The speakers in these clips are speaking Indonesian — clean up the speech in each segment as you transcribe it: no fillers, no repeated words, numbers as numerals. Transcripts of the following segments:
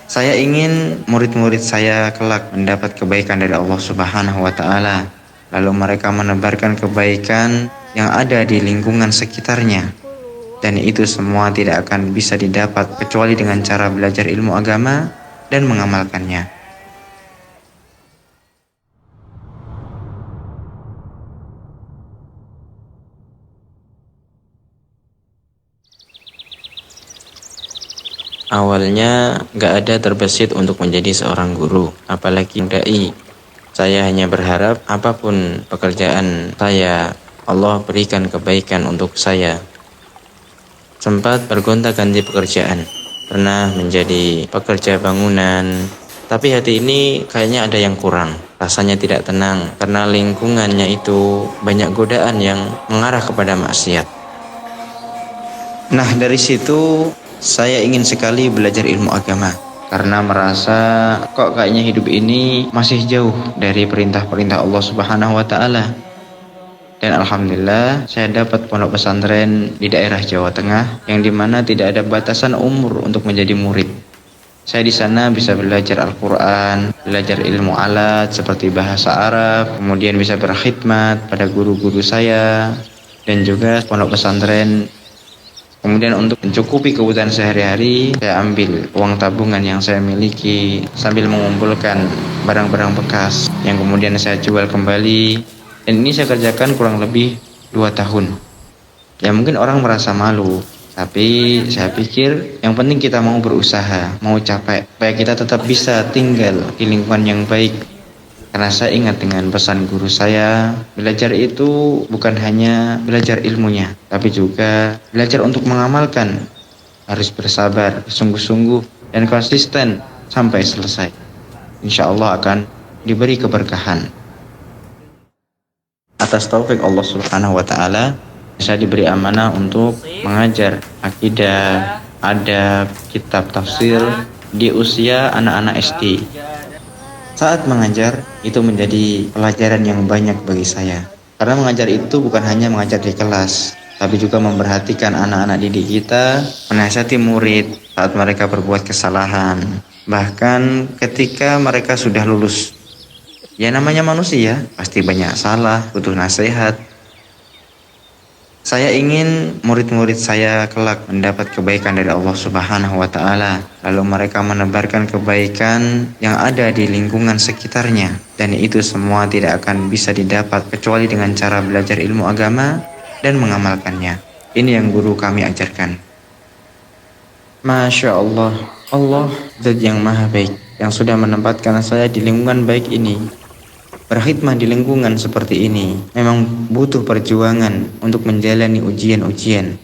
Saya ingin murid-murid saya kelak mendapat kebaikan dari Allah Subhanahu wa Ta'ala, lalu mereka menebarkan kebaikan yang ada di lingkungan sekitarnya, dan itu semua tidak akan bisa didapat kecuali dengan cara belajar ilmu agama dan mengamalkannya. Awalnya gak ada terbesit untuk menjadi seorang guru, apalagi dai. Saya hanya berharap apapun pekerjaan saya, Allah berikan kebaikan untuk saya. Sempat bergonta-ganti pekerjaan, pernah menjadi pekerja bangunan, tapi hati ini kayaknya ada yang kurang. Rasanya tidak tenang karena lingkungannya itu banyak godaan yang mengarah kepada maksiat. Nah, dari situ saya ingin sekali belajar ilmu agama, karena merasa kok kayaknya hidup ini masih jauh dari perintah-perintah Allah Subhanahu wa Ta'ala. Dan alhamdulillah saya dapat pondok pesantren di daerah Jawa Tengah yang dimana tidak ada batasan umur untuk menjadi murid. Saya di sana bisa belajar Al-Quran, belajar ilmu alat seperti bahasa Arab, kemudian bisa berkhidmat pada guru-guru saya, dan juga pondok pesantren. Kemudian untuk mencukupi kebutuhan sehari-hari, saya ambil uang tabungan yang saya miliki sambil mengumpulkan barang-barang bekas yang kemudian saya jual kembali. Dan ini saya kerjakan kurang lebih 2 tahun. Ya mungkin orang merasa malu, tapi saya pikir yang penting kita mau berusaha, mau capek, supaya kita tetap bisa tinggal di lingkungan yang baik. Karena saya ingat dengan pesan guru saya, belajar itu bukan hanya belajar ilmunya, tapi juga belajar untuk mengamalkan. Harus bersabar, sungguh-sungguh, dan konsisten sampai selesai. Insya Allah akan diberi keberkahan. Atas taufik Allah Subhanahu wa Ta'ala, saya diberi amanah untuk mengajar akidah, adab, kitab tafsir di usia anak-anak SD. Saat mengajar, itu menjadi pelajaran yang banyak bagi saya. Karena mengajar itu bukan hanya mengajar di kelas, tapi juga memperhatikan anak-anak didik kita, menasihati murid saat mereka berbuat kesalahan. Bahkan ketika mereka sudah lulus. Ya namanya manusia, pasti banyak salah, butuh nasihat. Saya ingin murid-murid saya kelak mendapat kebaikan dari Allah Subhanahu wa Ta'ala, lalu mereka menebarkan kebaikan yang ada di lingkungan sekitarnya, dan itu semua tidak akan bisa didapat kecuali dengan cara belajar ilmu agama dan mengamalkannya. Ini yang guru kami ajarkan. Masya Allah, Allah Zat yang maha baik yang sudah menempatkan saya di lingkungan baik ini. Berkhidmat di lingkungan seperti ini memang butuh perjuangan untuk menjalani ujian-ujian.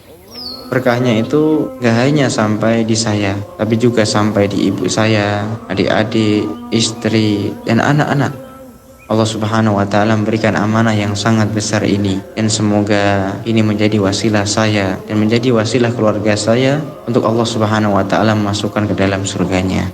Berkahnya itu gak hanya sampai di saya, tapi juga sampai di ibu saya, adik-adik, istri, dan anak-anak. Allah Subhanahu wa Ta'ala memberikan amanah yang sangat besar ini, dan semoga ini menjadi wasilah saya dan menjadi wasilah keluarga saya untuk Allah Subhanahu wa Ta'ala memasukkan ke dalam surganya.